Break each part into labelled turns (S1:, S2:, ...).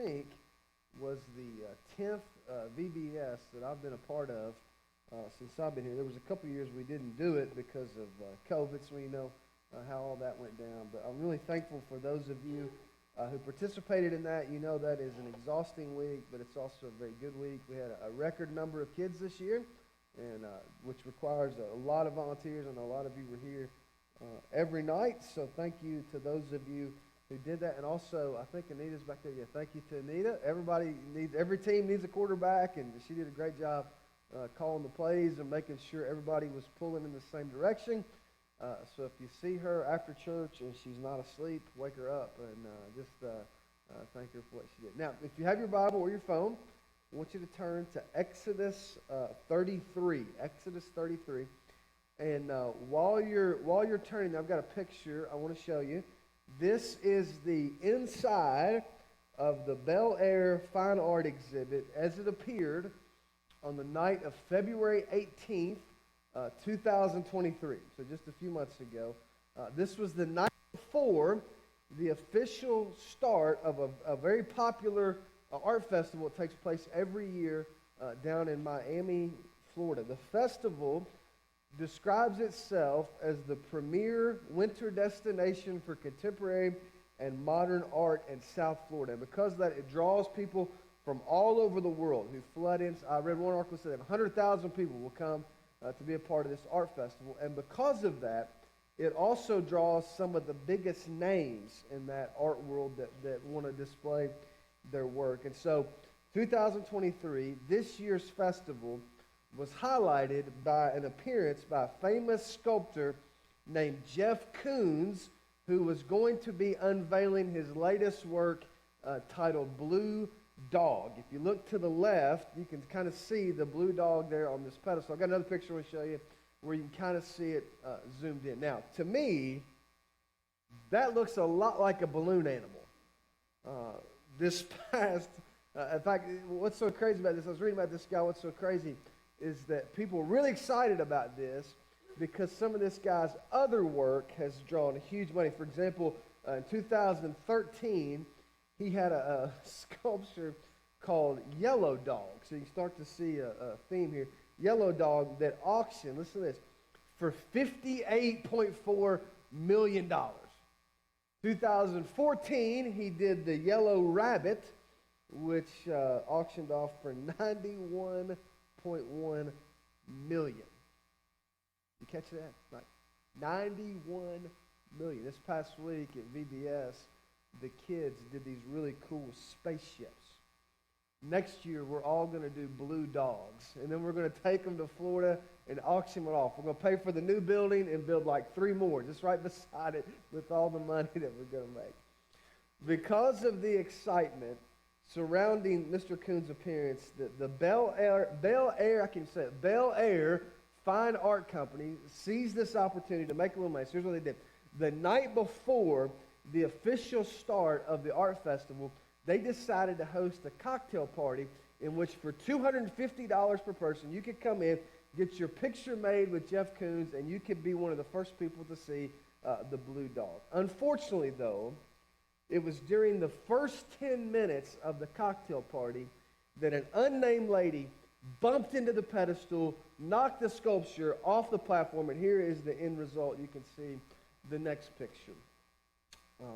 S1: think was the 10th VBS that I've been a part of since I've been here. There was a couple of years we didn't do it because of COVID, so you know how all that went down. But I'm really thankful for those of you who participated in that. You know that is an exhausting week, but it's also a very good week. We had a record number of kids this year, and which requires a lot of volunteers, and a lot of you were here every night. So thank you to those of you who did that. And also, I think Anita's back there. Yeah, thank you to Anita. Every team needs a quarterback, and she did a great job calling the plays and making sure everybody was pulling in the same direction. So if you see her after church and she's not asleep, wake her up and just thank her for what she did. Now, if you have your Bible or your phone, I want you to turn to Exodus 33. Exodus 33. And while you're turning, I've got a picture I want to show you. This is the inside of the Bel Air Fine Art exhibit as it appeared on the night of February 18th, 2023. So just a few months ago. This was the night before the official start of a very popular art festival that takes place every year down in Miami, Florida. The festival describes itself as the premier winter destination for contemporary and modern art in South Florida. And because of that, it draws people from all over the world who flood in. I read one article that said 100,000 people will come to be a part of this art festival. And because of that, it also draws some of the biggest names in that art world that want to display their work. And so 2023, this year's festival was highlighted by an appearance by a famous sculptor named Jeff Koons, who was going to be unveiling his latest work titled Blue Dog. If you look to the left, you can kind of see the blue dog there on this pedestal. I've got another picture I want to show you where you can kind of see it zoomed in. Now, to me, that looks a lot like a balloon animal. In fact, what's so crazy about this, I was reading about this guy, what's so crazy is that people are really excited about this because some of this guy's other work has drawn huge money. For example, in 2013, he had a sculpture called Yellow Dog. So you start to see a theme here. Yellow Dog that auctioned, listen to this, for $58.4 million. 2014, he did the Yellow Rabbit, which auctioned off for $91.1 million. You catch that? Like $91 million. This past week at VBS, the kids did these really cool spaceships. Next year, we're all going to do blue dogs. And then we're going to take them to Florida and auction it off. We're going to pay for the new building and build like 3 more just right beside it with all the money that we're going to make. Because of the excitement surrounding Mr. Koons' appearance, the Bel Air Fine Art Company seized this opportunity to make a little money. So here's what they did. The night before the official start of the art festival, they decided to host a cocktail party in which for $250 per person, you could come in, get your picture made with Jeff Koons, and you could be one of the first people to see the blue dog. Unfortunately, though, it was during the first 10 minutes of the cocktail party that an unnamed lady bumped into the pedestal, knocked the sculpture off the platform, and here is the end result. You can see the next picture.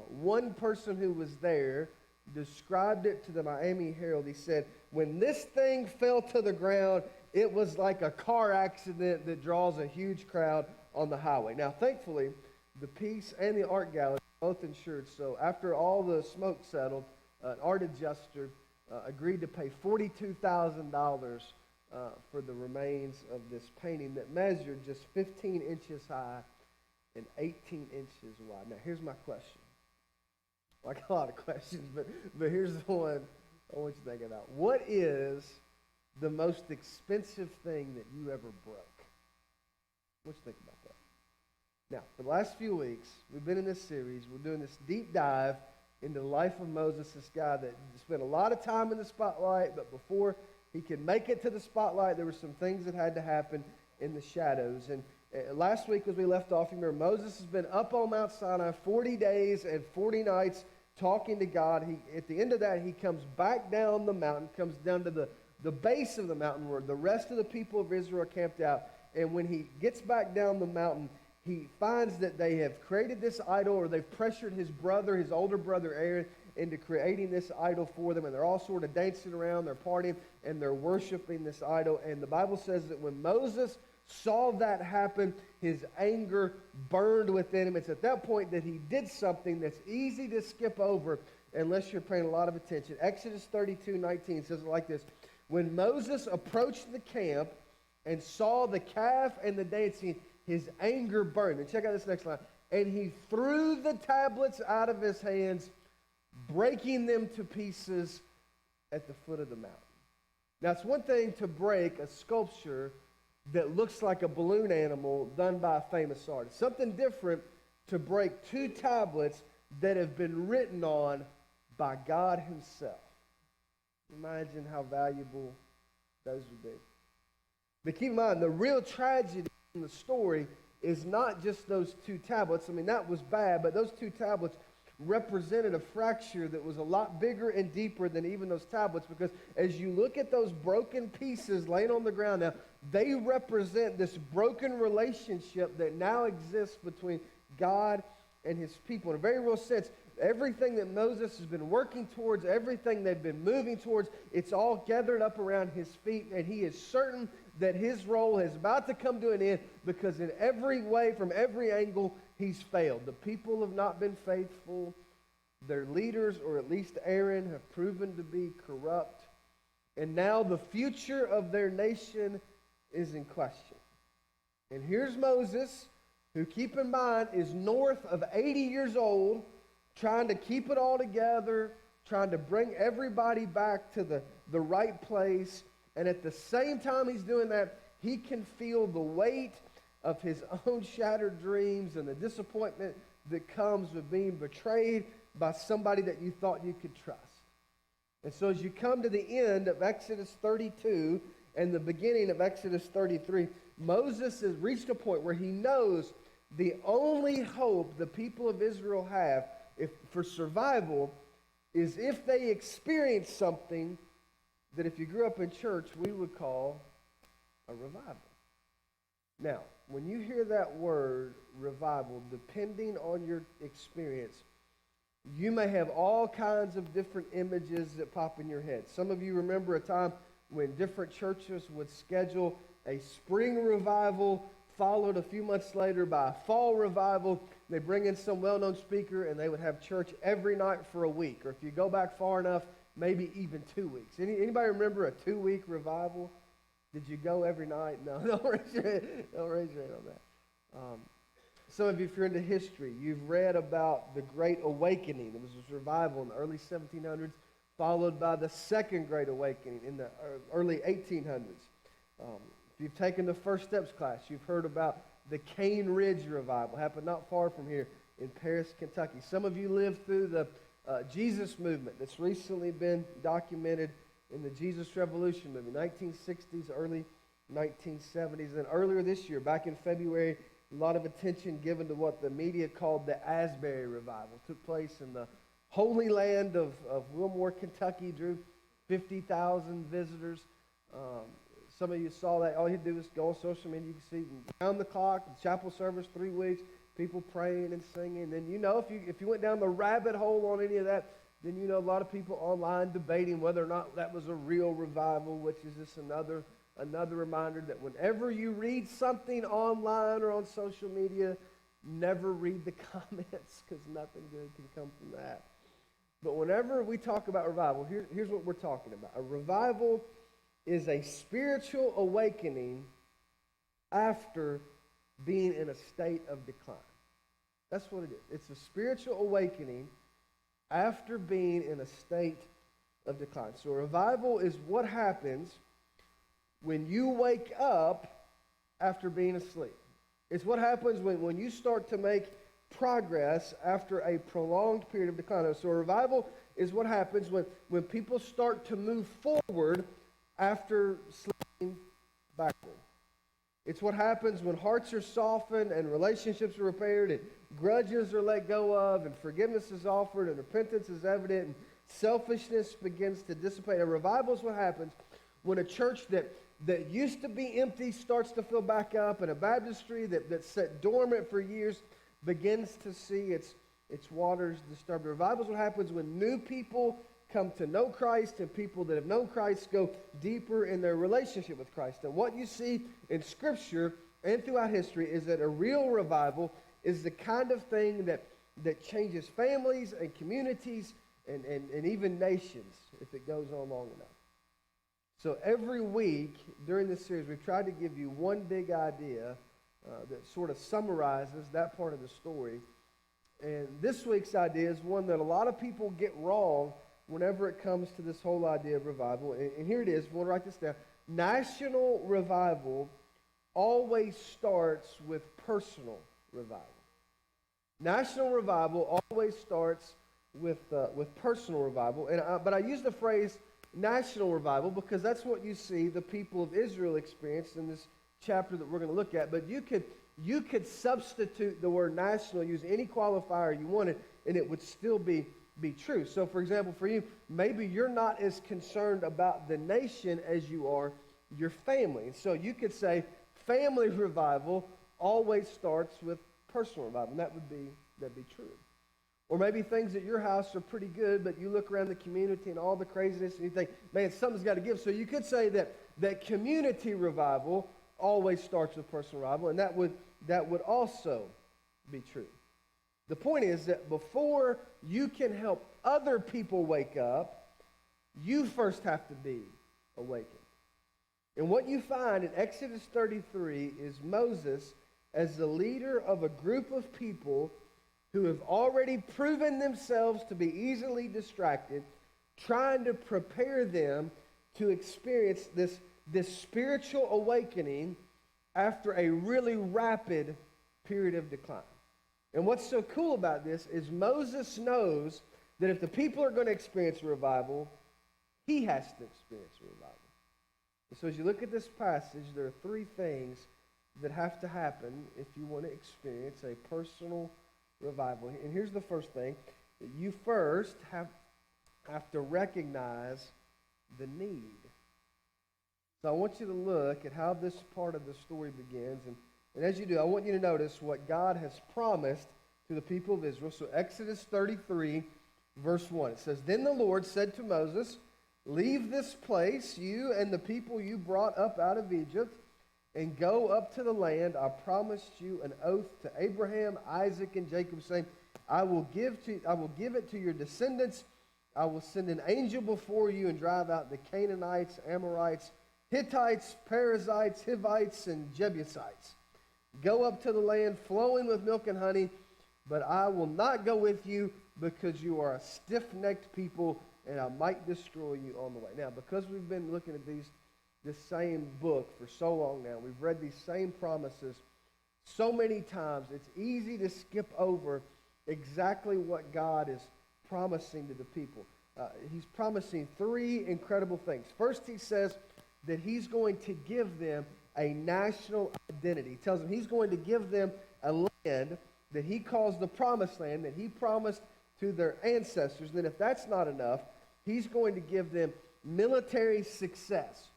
S1: One person who was there described it to the Miami Herald. He said, when this thing fell to the ground, it was like a car accident that draws a huge crowd on the highway. Now, thankfully, the piece and the art gallery are both insured. So after all the smoke settled, an art adjuster agreed to pay $42,000 for the remains of this painting that measured just 15 inches high and 18 inches wide. Now, here's my question. Well, I got a lot of questions, but here's the one I want you to think about. What is the most expensive thing that you ever broke? What you think about that? Now, for the last few weeks, we've been in this series. We're doing this deep dive into the life of Moses, this guy that spent a lot of time in the spotlight, but before he could make it to the spotlight, there were some things that had to happen in the shadows. And last week, as we left off, you remember Moses has been up on Mount Sinai 40 days and 40 nights talking to God. At the end of that, he comes back down the mountain, comes down to the base of the mountain where the rest of the people of Israel are camped out. And when he gets back down the mountain, he finds that they have created this idol, or they've pressured his brother, his older brother Aaron, into creating this idol for them. And they're all sort of dancing around, they're partying, and they're worshiping this idol. And the Bible says that when Moses saw that happen, his anger burned within him. It's at that point that he did something that's easy to skip over unless you're paying a lot of attention. Exodus 32:19 says it like this: when Moses approached the camp and saw the calf and the dancing, his anger burned. And check out this next line. And he threw the tablets out of his hands, breaking them to pieces at the foot of the mountain. Now, it's one thing to break a sculpture that looks like a balloon animal done by a famous artist. Something different to break two tablets that have been written on by God himself. Imagine how valuable those would be. But keep in mind, the real tragedy in the story is not just those two tablets. I mean, that was bad, but those two tablets represented a fracture that was a lot bigger and deeper than even those tablets, because as you look at those broken pieces laying on the ground now, they represent this broken relationship that now exists between God and his people. In a very real sense, everything that Moses has been working towards, everything they've been moving towards, it's all gathered up around his feet, and he is certain that his role is about to come to an end, because in every way, from every angle, he's failed. The people have not been faithful. Their leaders, or at least Aaron, have proven to be corrupt. And now the future of their nation is in question. And here's Moses, who, keep in mind, is north of 80 years old, trying to keep it all together, trying to bring everybody back to the right place. And at the same time he's doing that, he can feel the weight of his own shattered dreams and the disappointment that comes with being betrayed by somebody that you thought you could trust. And so as you come to the end of Exodus 32 and the beginning of Exodus 33, Moses has reached a point where he knows the only hope the people of Israel have for survival is if they experience something that, if you grew up in church, we would call a revival. Now, when you hear that word, revival, depending on your experience, you may have all kinds of different images that pop in your head. Some of you remember a time when different churches would schedule a spring revival, followed a few months later by a fall revival. They bring in some well-known speaker, and they would have church every night for a week. Or if you go back far enough, maybe even 2 weeks. Anybody remember a 2-week revival? Did you go every night? No, don't raise your hand on that. Some of you, if you're into history, you've read about the Great Awakening. There was this revival in the early 1700s, followed by the Second Great Awakening in the early 1800s. If you've taken the First Steps class, you've heard about the Cane Ridge Revival. Happened not far from here in Paris, Kentucky. Some of you lived through the Jesus movement that's recently been documented in the Jesus Revolution movie, 1960s, early 1970s. And earlier this year, back in February, a lot of attention given to what the media called the Asbury Revival. It took place in the Holy Land of Wilmore, Kentucky, drew 50,000 visitors. Some of you saw that. All you do is go on social media. You can see round the clock, the chapel service, 3 weeks, people praying and singing. And then, if you went down the rabbit hole on any of that, then a lot of people online debating whether or not that was a real revival, which is just another reminder that whenever you read something online or on social media, never read the comments, because nothing good can come from that. But whenever we talk about revival, here's what we're talking about. A revival is a spiritual awakening after being in a state of decline. That's what it is. It's a spiritual awakening after being in a state of decline. So a revival is what happens when you wake up after being asleep. It's what happens when you start to make progress after a prolonged period of decline. So a revival is what happens when people start to move forward after slipping backward. It's what happens when hearts are softened and relationships are repaired and grudges are let go of, and forgiveness is offered, and repentance is evident, and selfishness begins to dissipate. A revival is what happens when a church that used to be empty starts to fill back up, and a baptistry that sat dormant for years begins to see its waters disturbed. A revival is what happens when new people come to know Christ, and people that have known Christ go deeper in their relationship with Christ. And what you see in Scripture and throughout history is that a real revival is the kind of thing that changes families and communities and even nations if it goes on long enough. So every week during this series, we've tried to give you one big idea that sort of summarizes that part of the story. And this week's idea is one that a lot of people get wrong whenever it comes to this whole idea of revival. And here it is. If you want to write this down. National revival always starts with personal revival. National revival always starts with personal revival. But I use the phrase national revival because that's what you see the people of Israel experienced in this chapter that we're going to look at. But you could substitute the word national, use any qualifier you wanted, and it would still be true. So, for example, for you, maybe you're not as concerned about the nation as you are your family. And so you could say family revival always starts with personal revival, and that'd be true. Or maybe things at your house are pretty good, but you look around the community and all the craziness, and you think, man, something's got to give. So you could say that community revival always starts with personal revival, and that would also be true. The point is that before you can help other people wake up, you first have to be awakened. And what you find in Exodus 33 is Moses as the leader of a group of people who have already proven themselves to be easily distracted, trying to prepare them to experience this spiritual awakening after a really rapid period of decline. And what's so cool about this is Moses knows that if the people are going to experience a revival, he has to experience a revival. And so as you look at this passage, there are three things that have to happen if you want to experience a personal revival. And here's the first thing. You first have to recognize the need. So I want you to look at how this part of the story begins. And as you do, I want you to notice what God has promised to the people of Israel. So Exodus 33, verse 1. It says, "Then the Lord said to Moses, 'Leave this place, you and the people you brought up out of Egypt, and go up to the land I promised you an oath to Abraham, Isaac, and Jacob, saying, I will give it to your descendants. I will send an angel before you and drive out the Canaanites, Amorites, Hittites, Perizzites, Hivites, and Jebusites. Go up to the land flowing with milk and honey, but I will not go with you because you are a stiff-necked people, and I might destroy you on the way.'" Now, because we've been looking at this same book for so long now, we've read these same promises so many times, it's easy to skip over exactly what God is promising to the people. He's promising three incredible things. First, he says that he's going to give them a national identity. He tells them he's going to give them a land that he calls the promised land, that he promised to their ancestors. And then if that's not enough, he's going to give them military success.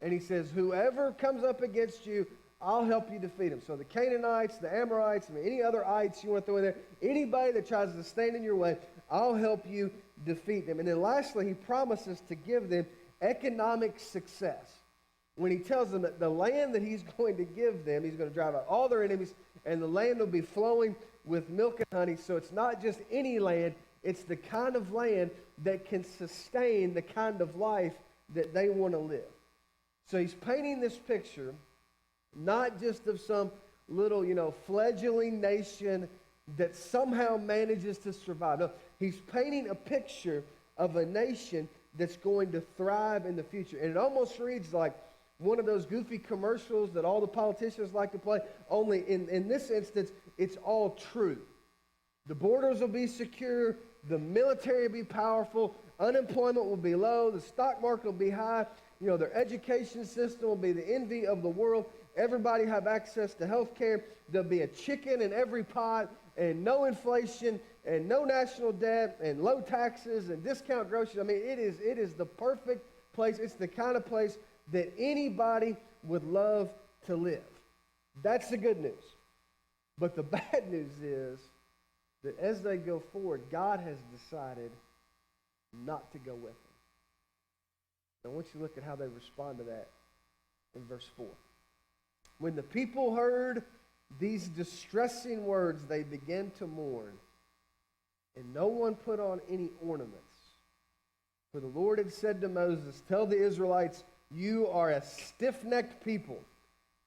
S1: And he says, whoever comes up against you, I'll help you defeat them. So the Canaanites, the Amorites, and any other ites you want to throw in there, anybody that tries to stand in your way, I'll help you defeat them. And then lastly, he promises to give them economic success. When he tells them that the land that he's going to give them, he's going to drive out all their enemies, and the land will be flowing with milk and honey. So it's not just any land, it's the kind of land that can sustain the kind of life that they want to live. So he's painting this picture not just of some little, fledgling nation that somehow manages to survive. No, he's painting a picture of a nation that's going to thrive in the future. And it almost reads like one of those goofy commercials that all the politicians like to play, only in this instance, it's all true. The borders will be secure, the military will be powerful, unemployment will be low, the stock market will be high, their education system will be the envy of the world. Everybody have access to health care. There'll be a chicken in every pot, and no inflation, and no national debt, and low taxes, and discount groceries. I mean, it is the perfect place. It's the kind of place that anybody would love to live. That's the good news. But the bad news is that as they go forward, God has decided not to go with them. I want you to look at how they respond to that in verse 4. When the people heard these distressing words, they began to mourn, and no one put on any ornaments. For the Lord had said to Moses, "Tell the Israelites, you are a stiff-necked people.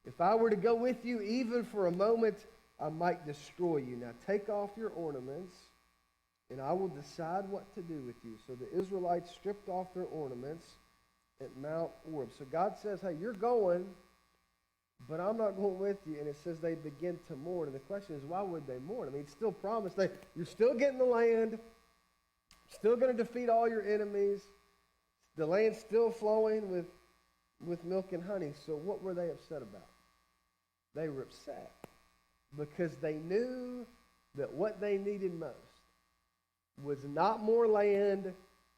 S1: If I were to go with you even for a moment, I might destroy you. Now take off your ornaments, and I will decide what to do with you." So the Israelites stripped off their ornaments at Mount Oreb. So God says, hey, you're going, but I'm not going with you. And it says they begin to mourn. And the question is, why would they mourn? I mean, it's still promised. You're still getting the land. Still going to defeat all your enemies. The land's still flowing with milk and honey. So what were they upset about? They were upset because they knew that what they needed most was not more land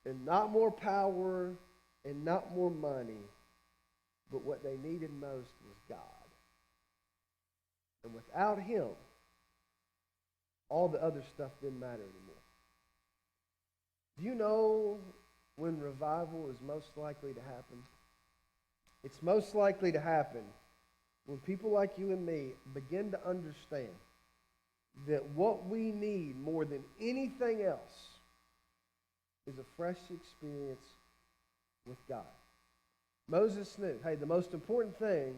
S1: and not more power and not more money, but what they needed most was God. And without him, all the other stuff didn't matter anymore. Do you know when revival is most likely to happen? It's most likely to happen when people like you and me begin to understand that what we need more than anything else is a fresh experience with God. Moses knew, hey, the most important thing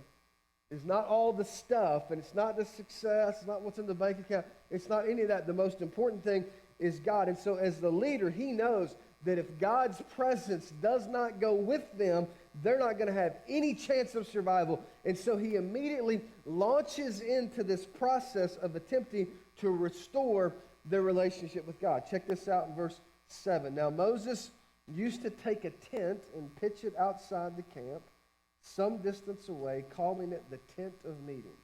S1: is not all the stuff, and it's not the success, it's not what's in the bank account, it's not any of that. The most important thing is God. And so as the leader, he knows that if God's presence does not go with them, they're not going to have any chance of survival. And so he immediately launches into this process of attempting to restore their relationship with God. Check this out in verse 7. Now Moses used to take a tent and pitch it outside the camp, some distance away, calling it the tent of meeting.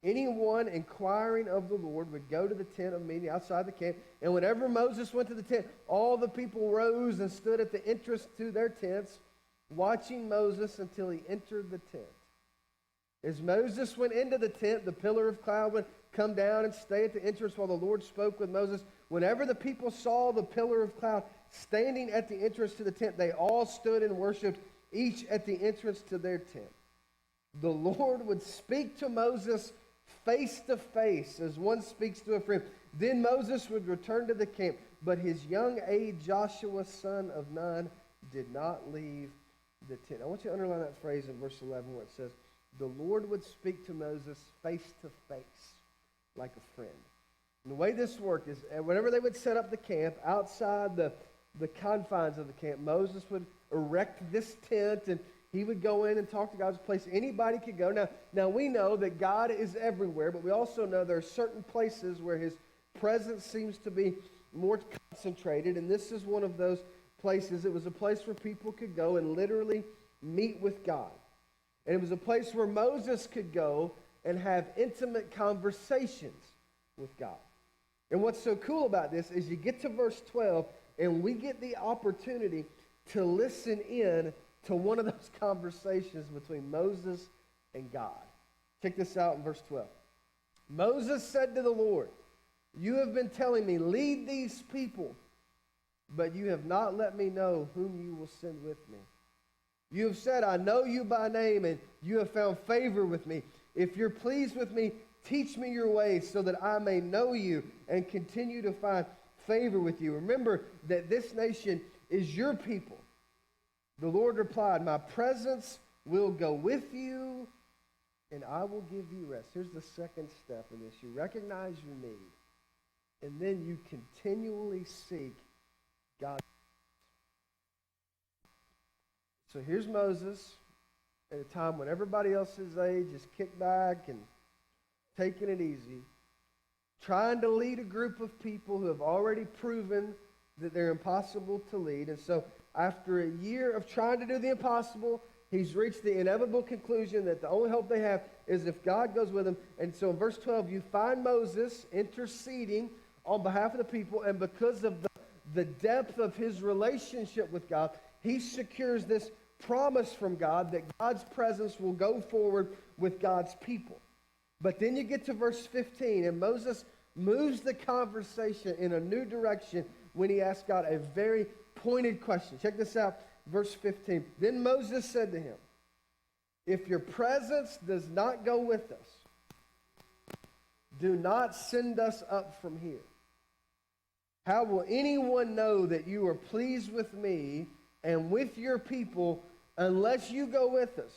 S1: Anyone inquiring of the Lord would go to the tent of meeting outside the camp, and whenever Moses went to the tent, all the people rose and stood at the entrance to their tents, watching Moses until he entered the tent. As Moses went into the tent, the pillar of cloud would come down and stay at the entrance while the Lord spoke with Moses. Whenever the people saw the pillar of cloud standing at the entrance to the tent, they all stood and worshiped, each at the entrance to their tent. The Lord would speak to Moses face to face as one speaks to a friend. Then Moses would return to the camp, but his young aide Joshua, son of Nun, did not leave the tent. I want you to underline that phrase in verse 11 where it says, the Lord would speak to Moses face to face like a friend. And the way this worked is whenever they would set up the camp outside the confines of the camp, Moses would erect this tent and he would go in and talk to God's place. Anybody could go. Now we know that God is everywhere, but we also know there are certain places where his presence seems to be more concentrated, and this is one of those places. It was a place where people could go and literally meet with God. And it was a place where Moses could go and have intimate conversations with God. And what's so cool about this is you get to verse 12, and we get the opportunity to listen in to one of those conversations between Moses and God. Check this out in verse 12. Moses said to the Lord, "You have been telling me, lead these people, but you have not let me know whom you will send with me. You have said, I know you by name, and you have found favor with me. If you're pleased with me, teach me your ways so that I may know you and continue to find favor with you. Remember that this nation is your people." The Lord replied, "My presence will go with you, and I will give you rest." Here's the second step in this. You recognize your need, and then you continually seek God. So here's Moses at a time when everybody else his age is kicked back and taking it easy, trying to lead a group of people who have already proven that they're impossible to lead. And so after a year of trying to do the impossible, he's reached the inevitable conclusion that the only hope they have is if God goes with them. And so in verse 12, you find Moses interceding on behalf of the people, and because of the depth of his relationship with God, he secures this promise from God that God's presence will go forward with God's people. But then you get to verse 15, and Moses moves the conversation in a new direction when he asks God a very pointed question. Check this out, verse 15. Then Moses said to him, if your presence does not go with us, do not send us up from here. How will anyone know that you are pleased with me and with your people unless you go with us?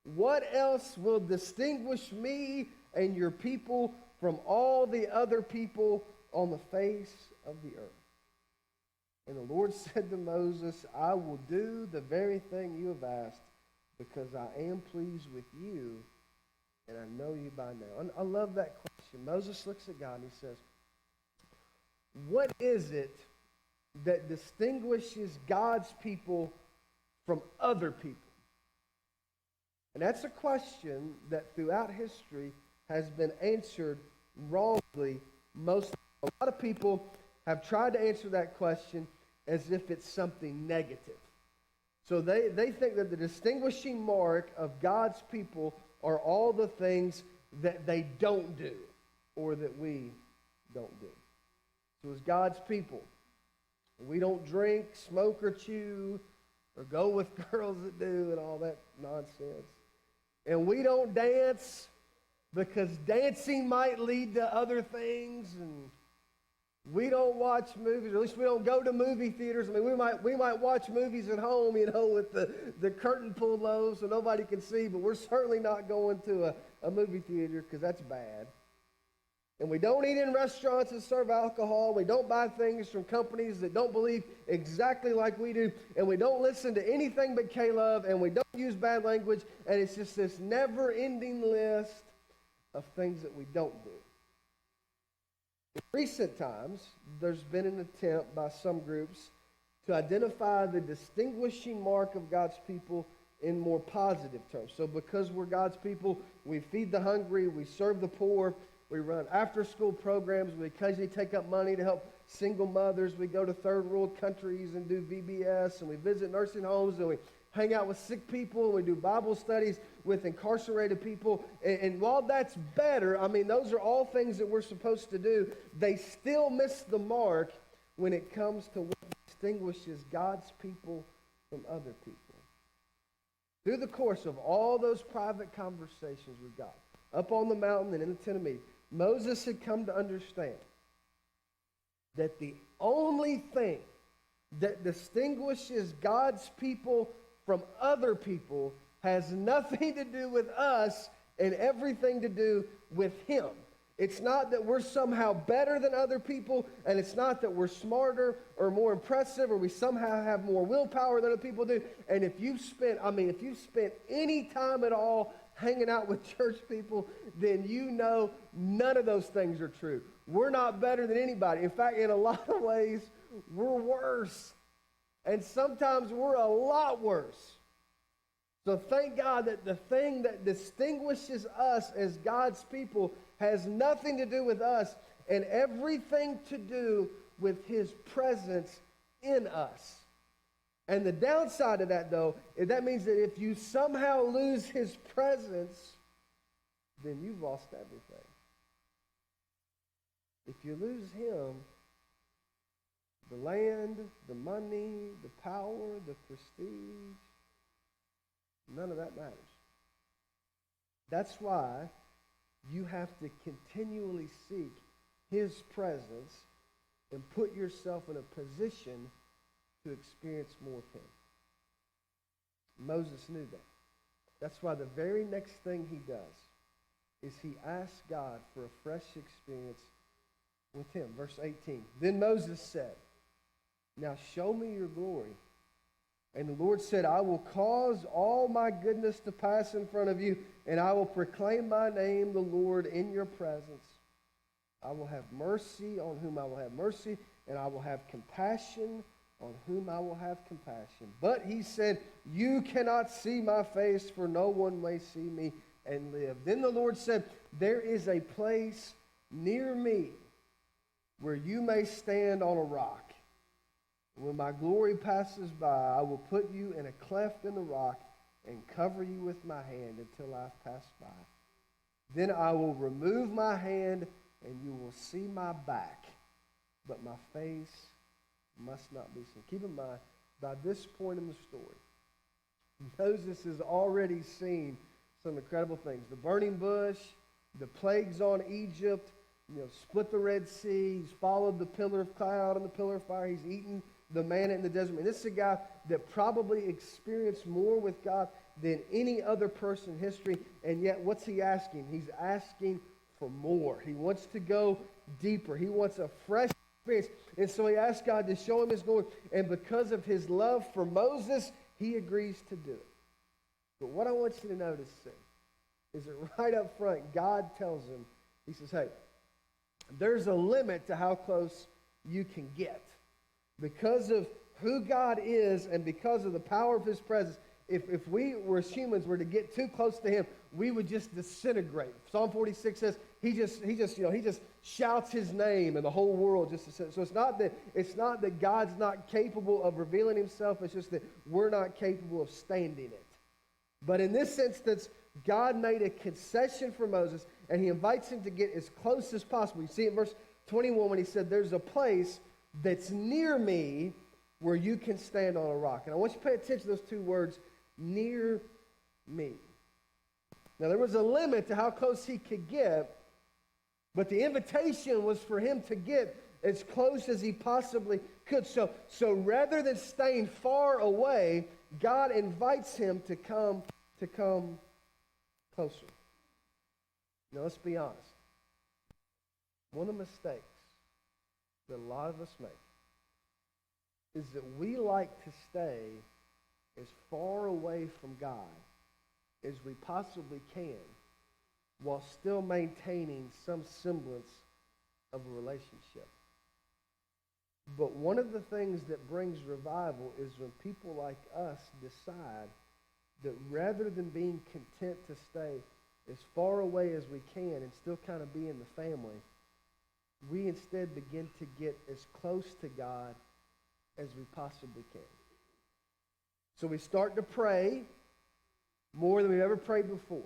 S1: What else will distinguish me and your people from all the other people on the face of the earth? And the Lord said to Moses, I will do the very thing you have asked, because I am pleased with you, and I know you by now. I love that question. Moses looks at God and he says, what is it that distinguishes God's people from other people? And that's a question that throughout history has been answered wrongly. A lot of people have tried to answer that question as if it's something negative. So they think that the distinguishing mark of God's people are all the things that they don't do or that we don't do. So as God's people, we don't drink, smoke, or chew, or go with girls that do and all that nonsense. And we don't dance because dancing might lead to other things. And we don't watch movies, or at least we don't go to movie theaters. I mean, we might watch movies at home, with the curtain pulled low so nobody can see, but we're certainly not going to a movie theater because that's bad. And we don't eat in restaurants that serve alcohol. We don't buy things from companies that don't believe exactly like we do. And we don't listen to anything but K-Love. And we don't use bad language. And it's just this never-ending list of things that we don't do. In recent times, there's been an attempt by some groups to identify the distinguishing mark of God's people in more positive terms. So because we're God's people, we feed the hungry, we serve the poor, we run after-school programs. We occasionally take up money to help single mothers. We go to third world countries and do VBS, and we visit nursing homes, and we hang out with sick people, and we do Bible studies with incarcerated people. And while that's better, those are all things that we're supposed to do, they still miss the mark when it comes to what distinguishes God's people from other people. Through the course of all those private conversations with God, up on the mountain and in the tent of meeting, Moses had come to understand that the only thing that distinguishes God's people from other people has nothing to do with us and everything to do with him. It's not that we're somehow better than other people, and it's not that we're smarter or more impressive or we somehow have more willpower than other people do. And if you've spent any time at all hanging out with church people, then you know none of those things are true. We're not better than anybody. In fact, in a lot of ways, we're worse. And sometimes we're a lot worse. So thank God that the thing that distinguishes us as God's people has nothing to do with us and everything to do with his presence in us. And the downside of that, though, is that means that if you somehow lose his presence, then you've lost everything. If you lose him, the land, the money, the power, the prestige, none of that matters. That's why you have to continually seek his presence and put yourself in a position to experience more of him. Moses knew that. That's why the very next thing he does is he asks God for a fresh experience with him. Verse 18, then Moses said, now show me your glory. And the Lord said, I will cause all my goodness to pass in front of you, and I will proclaim my name, the Lord, in your presence. I will have mercy on whom I will have mercy, and I will have compassion on whom I will have compassion. But he said, you cannot see my face, for no one may see me and live. Then the Lord said, there is a place near me where you may stand on a rock. When my glory passes by, I will put you in a cleft in the rock and cover you with my hand until I've passed by. Then I will remove my hand and you will see my back, but my face must not be seen. Keep in mind, by this point in the story, Moses has already seen some incredible things. The burning bush, the plagues on Egypt, split the Red Sea. He's followed the pillar of cloud and the pillar of fire. He's eaten the manna in the desert. And this is a guy that probably experienced more with God than any other person in history. And yet, what's he asking? He's asking for more. He wants to go deeper. He wants a fresh experience. And so he asks God to show him his glory. And because of his love for Moses, he agrees to do it. But what I want you to notice is that right up front, God tells him, he says, hey, there's a limit to how close you can get. Because of who God is and because of the power of his presence, if we were as humans were to get too close to him, we would just disintegrate. Psalm 46 says he just shouts his name and the whole world just. So it's not that God's not capable of revealing himself. It's just that we're not capable of standing it. But in this instance, God made a concession for Moses, and he invites him to get as close as possible. You see in verse 21 when he said, there's a place that's near me where you can stand on a rock. And I want you to pay attention to those two words, near me. Now, there was a limit to how close he could get, but the invitation was for him to get as close as he possibly could. So rather than staying far away, God invites him to come closer. Now, let's be honest. One of the mistakes that a lot of us make is that we like to stay as far away from God as we possibly can while still maintaining some semblance of a relationship. But one of the things that brings revival is when people like us decide that rather than being content to stay as far away as we can and still kind of be in the family, we instead begin to get as close to God as we possibly can. So we start to pray more than we've ever prayed before.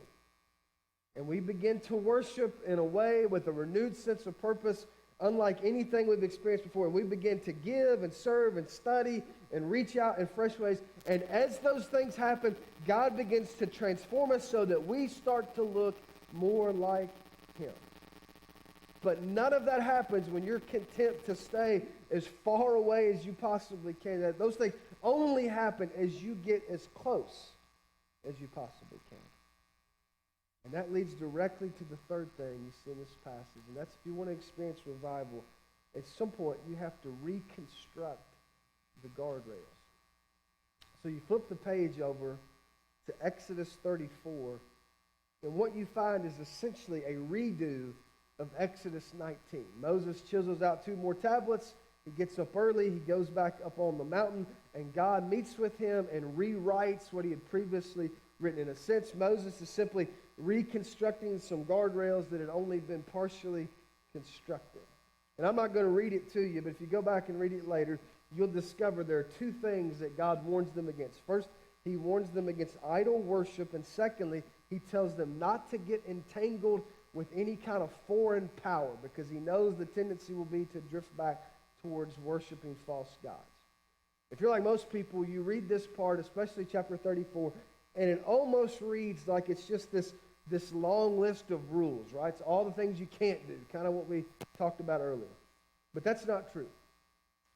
S1: And we begin to worship in a way with a renewed sense of purpose unlike anything we've experienced before. And we begin to give and serve and study and reach out in fresh ways. And as those things happen, God begins to transform us so that we start to look more like him. But none of that happens when you're content to stay as far away as you possibly can. Those things only happen as you get as close as you possibly can. And that leads directly to the third thing you see in this passage, and that's if you want to experience revival, at some point you have to reconstruct the guardrails. So you flip the page over to Exodus 34, and what you find is essentially a redo of Exodus 19. Moses chisels out 2 more tablets. He gets up early. He goes back up on the mountain, and God meets with him and rewrites what he had previously written. In a sense, Moses is simply reconstructing some guardrails that had only been partially constructed. And I'm not going to read it to you, but if you go back and read it later, you'll discover there are 2 things that God warns them against. First, he warns them against idol worship, and secondly, he tells them not to get entangled with any kind of foreign power, because he knows the tendency will be to drift back towards worshiping false gods. If you're like most people, you read this part, especially chapter 34, and it almost reads like it's just this long list of rules, right? It's all the things you can't do, kind of what we talked about earlier. But that's not true.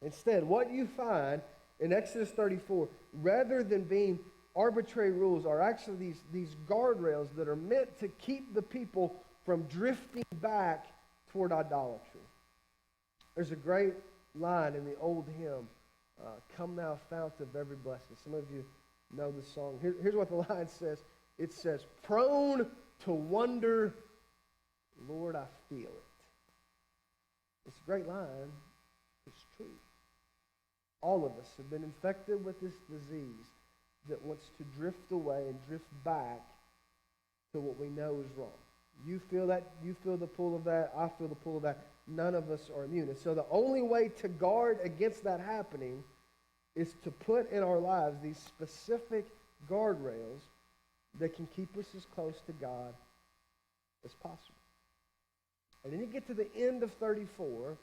S1: Instead, what you find in Exodus 34, rather than being arbitrary rules, are actually these guardrails that are meant to keep the people from drifting back toward idolatry. There's a great line in the old hymn, Come Thou Fount of Every Blessing. Some of you know the song. Here's what the line says. It says, prone to wonder, Lord, I feel it. It's a great line. It's true. all of us have been infected with this disease that wants to drift away and drift back to what we know is wrong. You feel that, you feel the pull of that, I feel the pull of that. None of us are immune. And so the only way to guard against that happening is to put in our lives these specific guardrails that can keep us as close to God as possible. And then you get to the end of 34,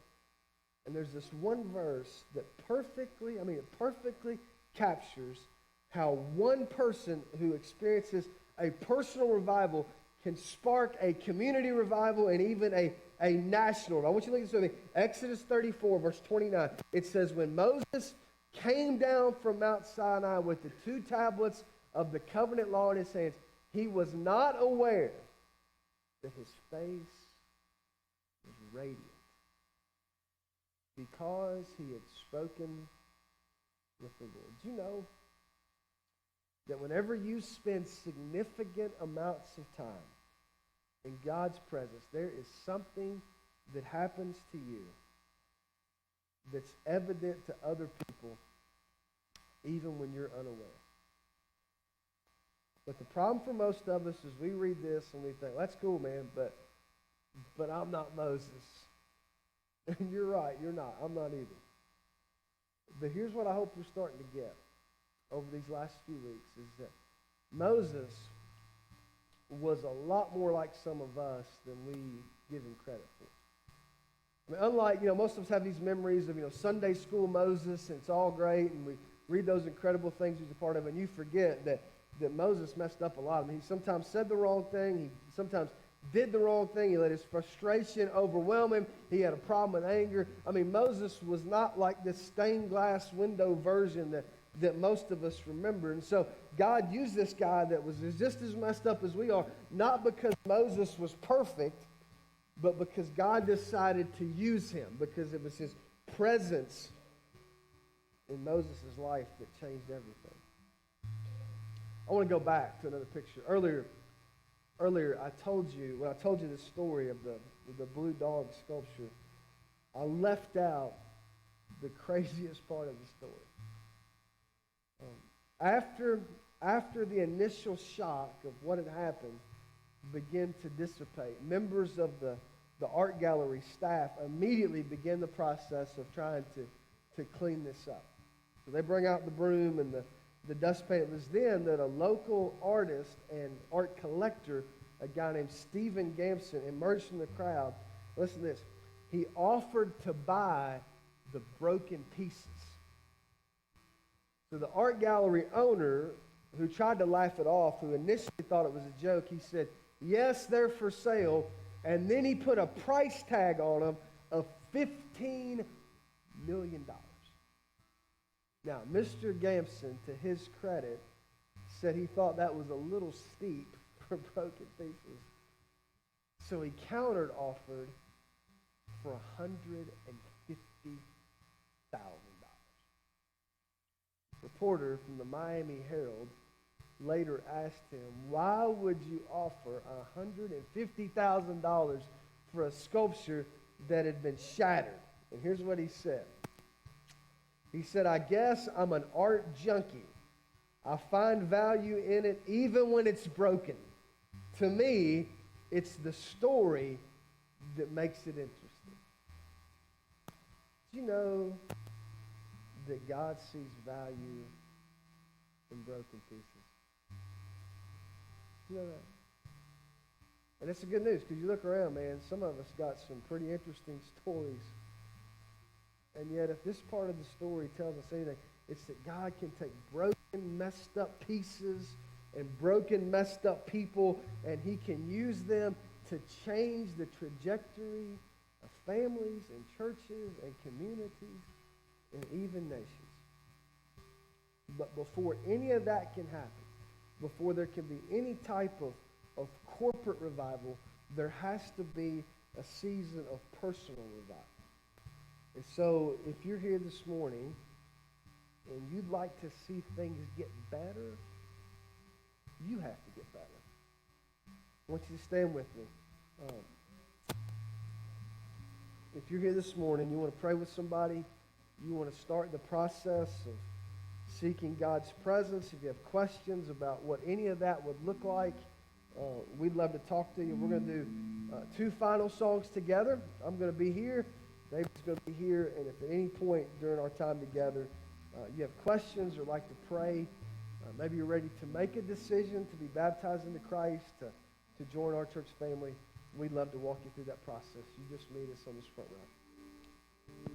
S1: and there's this one verse that perfectly captures how one person who experiences a personal revival can spark a community revival and even a national. I want you to look at this with me. Exodus 34, verse 29. It says, when Moses came down from Mount Sinai with the 2 tablets of the covenant law in his hands, he was not aware that his face was radiant because he had spoken with the Lord. Do you know that whenever you spend significant amounts of time in God's presence, there is something that happens to you that's evident to other people even when you're unaware? But the problem for most of us is we read this and we think, that's cool, man, but I'm not Moses. And you're right, you're not. I'm not either. But here's what I hope you're starting to get over these last few weeks is that Moses was a lot more like some of us than we give him credit for. I mean, unlike, most of us have these memories of, Sunday school Moses, and it's all great, and we read those incredible things he's a part of, and you forget that Moses messed up a lot. I mean, he sometimes said the wrong thing. He sometimes did the wrong thing. He let his frustration overwhelm him. He had a problem with anger. I mean, Moses was not like this stained glass window version that most of us remember. And so God used this guy that was just as messed up as we are, not because Moses was perfect, but because God decided to use him, because it was his presence in Moses' life that changed everything. I want to go back to another picture. Earlier, when I told you the story of the blue dog sculpture, I left out the craziest part of the story. After the initial shock of what had happened began to dissipate, members of the art gallery staff immediately began the process of trying to clean this up. So they bring out the broom and the dustpan. It was then that a local artist and art collector, a guy named Stephen Gamson, emerged from the crowd. Listen to this. He offered to buy the broken pieces. So the art gallery owner, who tried to laugh it off, who initially thought it was a joke, he said, yes, they're for sale. And then he put a price tag on them of $15 million. Now, Mr. Gamson, to his credit, said he thought that was a little steep for broken pieces. So he counter-offered for $150,000. Reporter from the Miami Herald later asked him, why would you offer $150,000 for a sculpture that had been shattered? And here's what he said. He said, I guess I'm an art junkie. I find value in it even when it's broken. To me, it's the story that makes it interesting. Do you know that God sees value in broken pieces? Do you know that? And it's the good news, because you look around, man, some of us got some pretty interesting stories. And yet, if this part of the story tells us anything, it's that God can take broken, messed up pieces and broken, messed up people, and he can use them to change the trajectory of families and churches and communities and even nations. But before any of that can happen, before there can be any type of corporate revival, there has to be a season of personal revival. And so, if you're here this morning and you'd like to see things get better, you have to get better. I want you to stand with me. If you're here this morning, you want to pray with somebody, you want to start the process of seeking God's presence, if you have questions about what any of that would look like, we'd love to talk to you. We're going to do 2 final songs together. I'm going to be here. David's going to be here. And if at any point during our time together you have questions or like to pray, maybe you're ready to make a decision to be baptized into Christ, to join our church family, we'd love to walk you through that process. You just meet us on this front row.